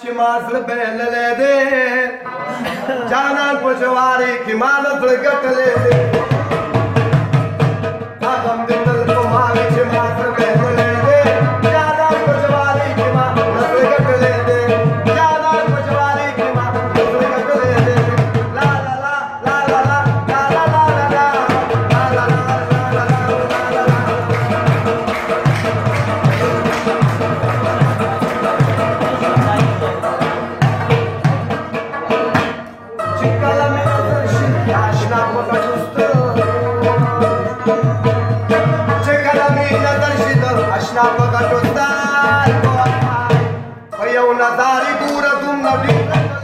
Chimas belle de Janan Pujavari Kimanas Regatale Adam Dindal Kumari Chimas belle de Janan Pujavari Kimanas Regatale Janan Pujavari Kimanas Regatale La la la la la la la la la la la la la la la Păi eu Nazari gură dumneavoastră